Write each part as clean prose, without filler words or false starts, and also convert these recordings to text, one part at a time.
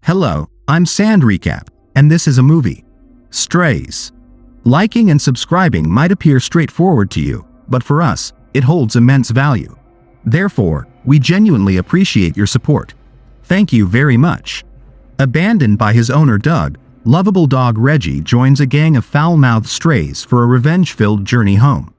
Hello, I'm Sand Recap, and this is a movie. Strays. Liking and subscribing might appear straightforward to you, but for us, it holds immense value. Therefore, we genuinely appreciate your support. Thank you very much. Abandoned by his owner Doug, lovable dog Reggie joins a gang of foul-mouthed strays for a revenge-filled journey home.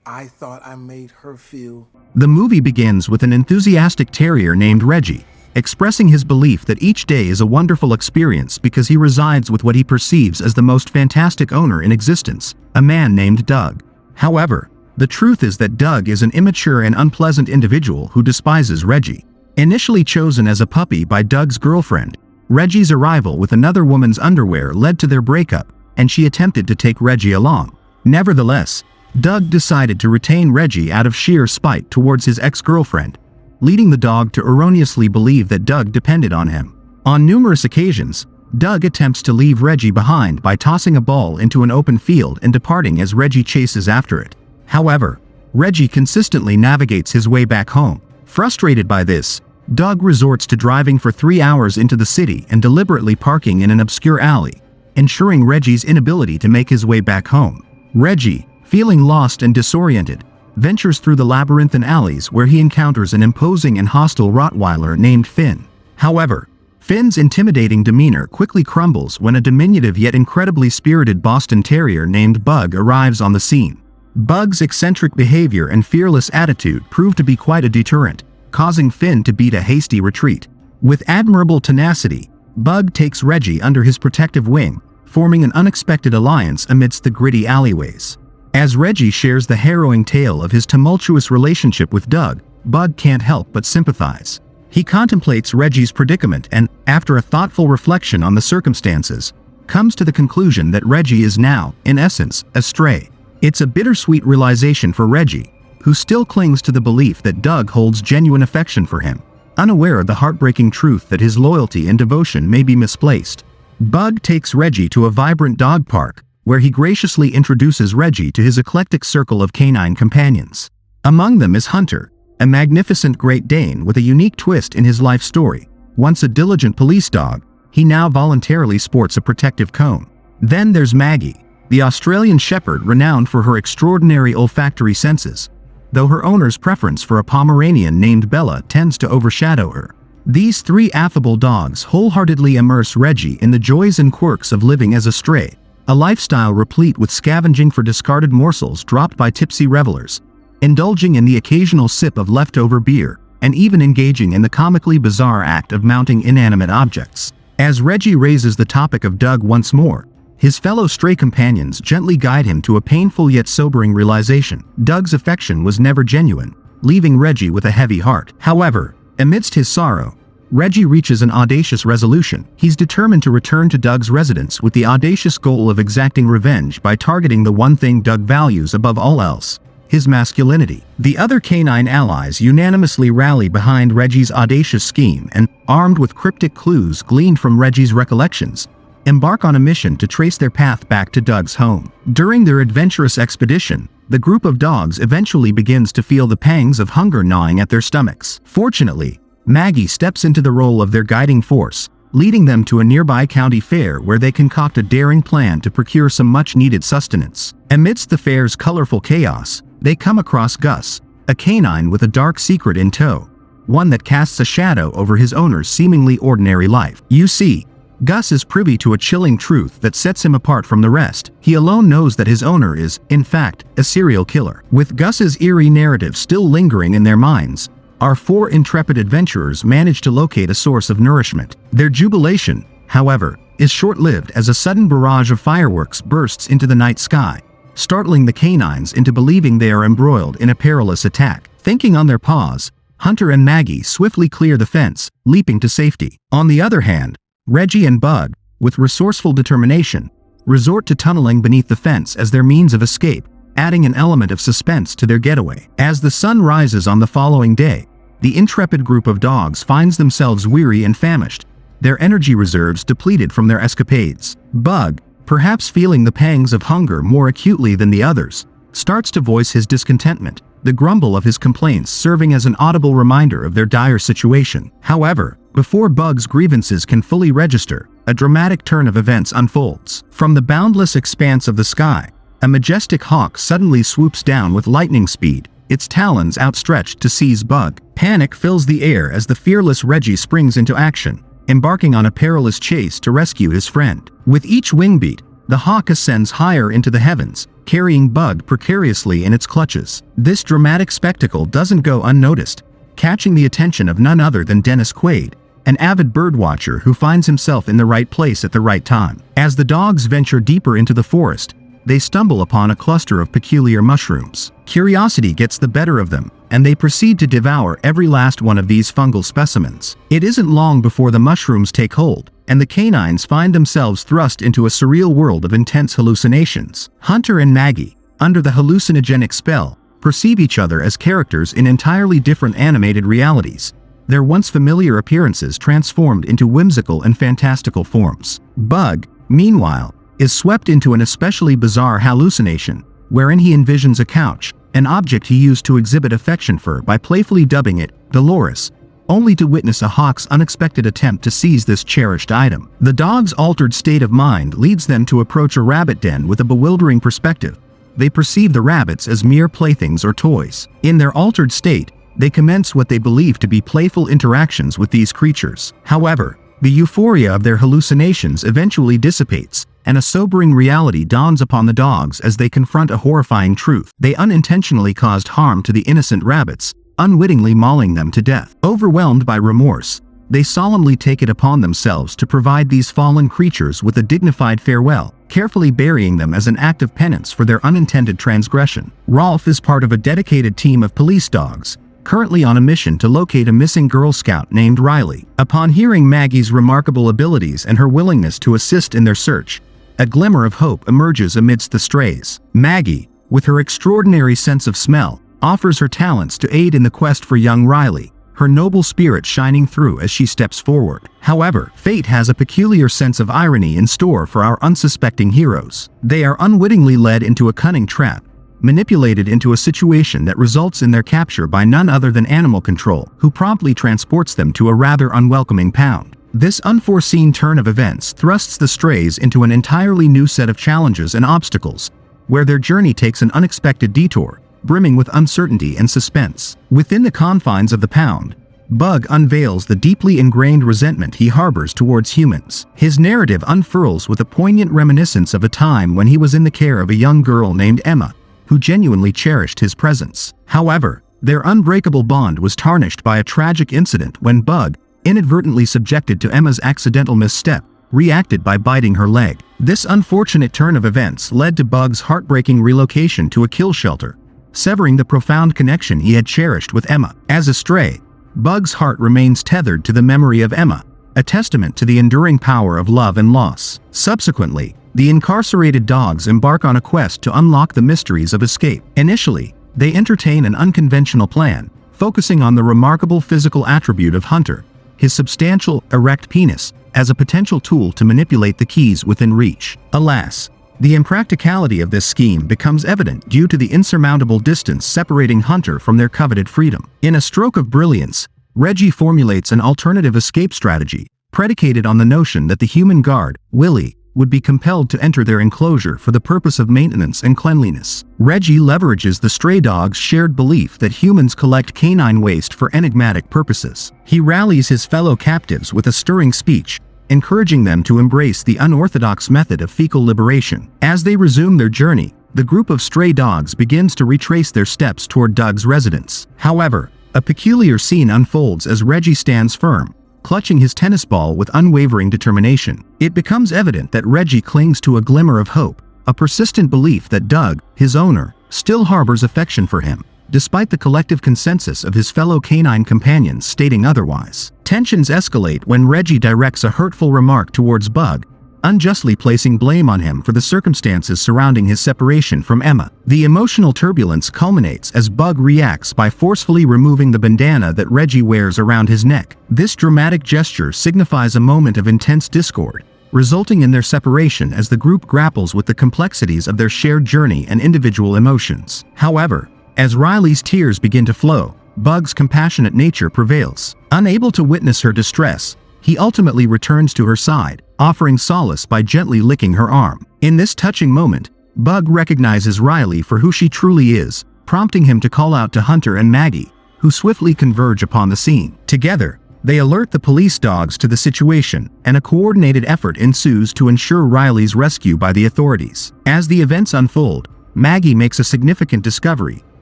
I thought I made her feel. The movie begins with an enthusiastic terrier named Reggie, expressing his belief that each day is a wonderful experience because he resides with what he perceives as the most fantastic owner in existence, a man named Doug. However, the truth is that Doug is an immature and unpleasant individual who despises Reggie. Initially chosen as a puppy by Doug's girlfriend, Reggie's arrival with another woman's underwear led to their breakup, and she attempted to take Reggie along. Nevertheless, Doug decided to retain Reggie out of sheer spite towards his ex-girlfriend, leading the dog to erroneously believe that Doug depended on him. On numerous occasions, Doug attempts to leave Reggie behind by tossing a ball into an open field and departing as Reggie chases after it. However, Reggie consistently navigates his way back home. Frustrated by this, Doug resorts to driving for 3 hours into the city and deliberately parking in an obscure alley, ensuring Reggie's inability to make his way back home. Reggie, feeling lost and disoriented, ventures through the labyrinthine alleys where he encounters an imposing and hostile Rottweiler named Finn. However, Finn's intimidating demeanor quickly crumbles when a diminutive yet incredibly spirited Boston Terrier named Bug arrives on the scene. Bug's eccentric behavior and fearless attitude prove to be quite a deterrent, causing Finn to beat a hasty retreat. With admirable tenacity, Bug takes Reggie under his protective wing, forming an unexpected alliance amidst the gritty alleyways. As Reggie shares the harrowing tale of his tumultuous relationship with Doug, Bug can't help but sympathize. He contemplates Reggie's predicament and, after a thoughtful reflection on the circumstances, comes to the conclusion that Reggie is now, in essence, a stray. It's a bittersweet realization for Reggie, who still clings to the belief that Doug holds genuine affection for him, unaware of the heartbreaking truth that his loyalty and devotion may be misplaced. Bug takes Reggie to a vibrant dog park, where he graciously introduces Reggie to his eclectic circle of canine companions. Among them is Hunter, a magnificent Great Dane with a unique twist in his life story. Once a diligent police dog, he now voluntarily sports a protective cone. Then there's Maggie, the Australian Shepherd renowned for her extraordinary olfactory senses, though her owner's preference for a Pomeranian named Bella tends to overshadow her. These three affable dogs wholeheartedly immerse Reggie in the joys and quirks of living as a stray, a lifestyle replete with scavenging for discarded morsels dropped by tipsy revelers, indulging in the occasional sip of leftover beer, and even engaging in the comically bizarre act of mounting inanimate objects. As Reggie raises the topic of Doug once more, his fellow stray companions gently guide him to a painful yet sobering realization. Doug's affection was never genuine, leaving Reggie with a heavy heart. However, amidst his sorrow, Reggie reaches an audacious resolution. He's determined to return to Doug's residence with the audacious goal of exacting revenge by targeting the one thing Doug values above all else: his masculinity. The other canine allies unanimously rally behind Reggie's audacious scheme and, armed with cryptic clues gleaned from Reggie's recollections, embark on a mission to trace their path back to Doug's home. During their adventurous expedition, the group of dogs eventually begins to feel the pangs of hunger gnawing at their stomachs. Fortunately, Maggie steps into the role of their guiding force, leading them to a nearby county fair where they concoct a daring plan to procure some much-needed sustenance. Amidst the fair's colorful chaos, they come across Gus, a canine with a dark secret in tow, one that casts a shadow over his owner's seemingly ordinary life. You see, Gus is privy to a chilling truth that sets him apart from the rest. He alone knows that his owner is, in fact, a serial killer. With Gus's eerie narrative still lingering in their minds, our four intrepid adventurers manage to locate a source of nourishment. Their jubilation, however, is short-lived as a sudden barrage of fireworks bursts into the night sky, startling the canines into believing they are embroiled in a perilous attack. Thinking on their paws, Hunter and Maggie swiftly clear the fence, leaping to safety. On the other hand, Reggie and Bug, with resourceful determination, resort to tunneling beneath the fence as their means of escape, adding an element of suspense to their getaway. As the sun rises on the following day, the intrepid group of dogs finds themselves weary and famished, their energy reserves depleted from their escapades. Bug, perhaps feeling the pangs of hunger more acutely than the others, starts to voice his discontentment, the grumble of his complaints serving as an audible reminder of their dire situation. However, Before Bug's grievances can fully register, a dramatic turn of events unfolds. From the boundless expanse of the sky, a majestic hawk suddenly swoops down with lightning speed, its talons outstretched to seize Bug. Panic fills the air as the fearless Reggie springs into action, embarking on a perilous chase to rescue his friend. With each wing beat, the hawk ascends higher into the heavens, carrying Bug precariously in its clutches. This dramatic spectacle doesn't go unnoticed, catching the attention of none other than Dennis Quaid, an avid birdwatcher who finds himself in the right place at the right time. As the dogs venture deeper into the forest, they stumble upon a cluster of peculiar mushrooms. Curiosity gets the better of them, and they proceed to devour every last one of these fungal specimens. It isn't long before the mushrooms take hold, and the canines find themselves thrust into a surreal world of intense hallucinations. Hunter and Maggie, under the hallucinogenic spell, perceive each other as characters in entirely different animated realities, their once familiar appearances transformed into whimsical and fantastical forms. Bug, meanwhile, is swept into an especially bizarre hallucination, wherein he envisions a couch, an object he used to exhibit affection for by playfully dubbing it Dolores, only to witness a hawk's unexpected attempt to seize this cherished item. The dog's altered state of mind leads them to approach a rabbit den with a bewildering perspective. They perceive the rabbits as mere playthings or toys. In their altered state, they commence what they believe to be playful interactions with these creatures. However, the euphoria of their hallucinations eventually dissipates, and a sobering reality dawns upon the dogs as they confront a horrifying truth. They unintentionally caused harm to the innocent rabbits, unwittingly mauling them to death. Overwhelmed by remorse, they solemnly take it upon themselves to provide these fallen creatures with a dignified farewell, carefully burying them as an act of penance for their unintended transgression. Rolf is part of a dedicated team of police dogs, currently on a mission to locate a missing Girl Scout named Riley. Upon hearing Maggie's remarkable abilities and her willingness to assist in their search, a glimmer of hope emerges amidst the strays. Maggie, with her extraordinary sense of smell, offers her talents to aid in the quest for young Riley, her noble spirit shining through as she steps forward. However, fate has a peculiar sense of irony in store for our unsuspecting heroes. They are unwittingly led into a cunning trap, manipulated into a situation that results in their capture by none other than Animal Control, who promptly transports them to a rather unwelcoming pound. This unforeseen turn of events thrusts the strays into an entirely new set of challenges and obstacles, where their journey takes an unexpected detour, brimming with uncertainty and suspense. Within the confines of the pound, Bug unveils the deeply ingrained resentment he harbors towards humans. His narrative unfurls with a poignant reminiscence of a time when he was in the care of a young girl named Emma, who genuinely cherished his presence. However, their unbreakable bond was tarnished by a tragic incident when Bug, inadvertently subjected to Emma's accidental misstep, reacted by biting her leg. This unfortunate turn of events led to Bug's heartbreaking relocation to a kill shelter, severing the profound connection he had cherished with Emma. As a stray, Bug's heart remains tethered to the memory of Emma, a testament to the enduring power of love and loss. Subsequently, the incarcerated dogs embark on a quest to unlock the mysteries of escape. Initially, they entertain an unconventional plan, focusing on the remarkable physical attribute of Hunter, his substantial, erect penis, as a potential tool to manipulate the keys within reach. Alas, the impracticality of this scheme becomes evident due to the insurmountable distance separating Hunter from their coveted freedom. In a stroke of brilliance, Reggie formulates an alternative escape strategy, predicated on the notion that the human guard, Willie, would be compelled to enter their enclosure for the purpose of maintenance and cleanliness. Reggie leverages the stray dog's shared belief that humans collect canine waste for enigmatic purposes. He rallies his fellow captives with a stirring speech, encouraging them to embrace the unorthodox method of fecal liberation. As they resume their journey, the group of stray dogs begins to retrace their steps toward Doug's residence. However, a peculiar scene unfolds as Reggie stands firm, clutching his tennis ball with unwavering determination. It becomes evident that Reggie clings to a glimmer of hope, a persistent belief that Doug, his owner, still harbors affection for him, despite the collective consensus of his fellow canine companions stating otherwise. Tensions escalate when Reggie directs a hurtful remark towards Bug, unjustly placing blame on him for the circumstances surrounding his separation from Emma. The emotional turbulence culminates as Bug reacts by forcefully removing the bandana that Reggie wears around his neck. This dramatic gesture signifies a moment of intense discord, resulting in their separation as the group grapples with the complexities of their shared journey and individual emotions. However, as Riley's tears begin to flow, Bug's compassionate nature prevails. Unable to witness her distress, he ultimately returns to her side, offering solace by gently licking her arm. In this touching moment, Bug recognizes Riley for who she truly is, prompting him to call out to Hunter and Maggie, who swiftly converge upon the scene. Together, they alert the police dogs to the situation, and a coordinated effort ensues to ensure Riley's rescue by the authorities. As the events unfold, Maggie makes a significant discovery: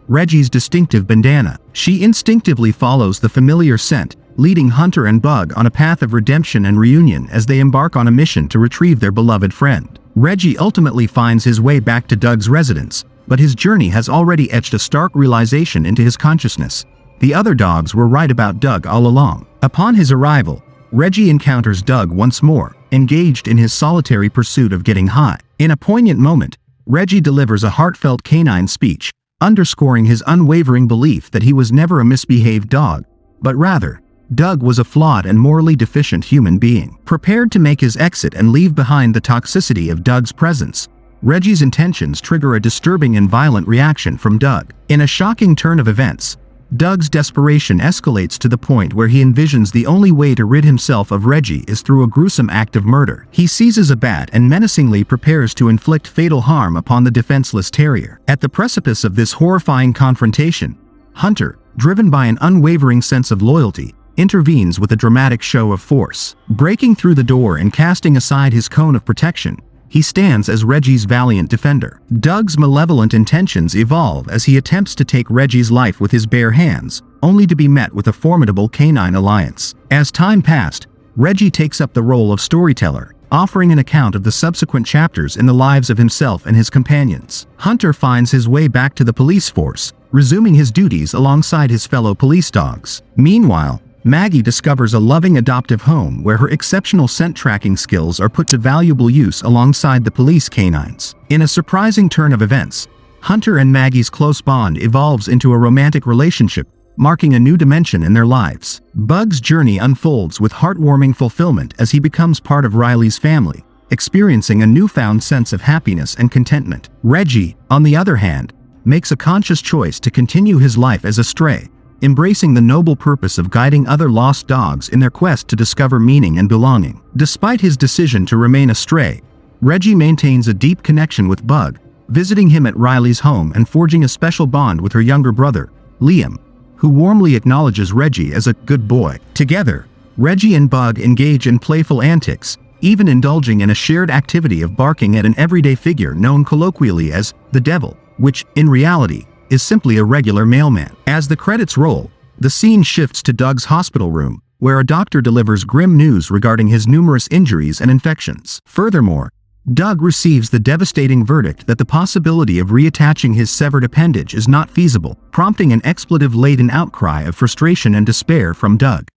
Reggie's distinctive bandana. She instinctively follows the familiar scent, leading Hunter and Bug on a path of redemption and reunion as they embark on a mission to retrieve their beloved friend. Reggie ultimately finds his way back to Doug's residence, but his journey has already etched a stark realization into his consciousness: the other dogs were right about Doug all along. Upon his arrival, Reggie encounters Doug once more, engaged in his solitary pursuit of getting high. In a poignant moment, Reggie delivers a heartfelt canine speech, underscoring his unwavering belief that he was never a misbehaved dog, but rather, Doug was a flawed and morally deficient human being. Prepared to make his exit and leave behind the toxicity of Doug's presence, Reggie's intentions trigger a disturbing and violent reaction from Doug. In a shocking turn of events, Doug's desperation escalates to the point where he envisions the only way to rid himself of Reggie is through a gruesome act of murder. He seizes a bat and menacingly prepares to inflict fatal harm upon the defenseless terrier. At the precipice of this horrifying confrontation, Hunter, driven by an unwavering sense of loyalty, intervenes with a dramatic show of force. Breaking through the door and casting aside his cone of protection, he stands as Reggie's valiant defender. Doug's malevolent intentions evolve as he attempts to take Reggie's life with his bare hands, only to be met with a formidable canine alliance. As time passed, Reggie takes up the role of storyteller, offering an account of the subsequent chapters in the lives of himself and his companions. Hunter finds his way back to the police force, resuming his duties alongside his fellow police dogs. Meanwhile, Maggie discovers a loving adoptive home where her exceptional scent tracking skills are put to valuable use alongside the police canines. In a surprising turn of events, Hunter and Maggie's close bond evolves into a romantic relationship, marking a new dimension in their lives. Bug's journey unfolds with heartwarming fulfillment as he becomes part of Riley's family, experiencing a newfound sense of happiness and contentment. Reggie, on the other hand, makes a conscious choice to continue his life as a stray, embracing the noble purpose of guiding other lost dogs in their quest to discover meaning and belonging. Despite his decision to remain a stray, Reggie maintains a deep connection with Bug, visiting him at Riley's home and forging a special bond with her younger brother, Liam, who warmly acknowledges Reggie as a good boy. Together, Reggie and Bug engage in playful antics, even indulging in a shared activity of barking at an everyday figure known colloquially as the devil, which, in reality, is simply a regular mailman. As the credits roll, the scene shifts to Doug's hospital room, where a doctor delivers grim news regarding his numerous injuries and infections. Furthermore, Doug receives the devastating verdict that the possibility of reattaching his severed appendage is not feasible, prompting an expletive-laden outcry of frustration and despair from Doug.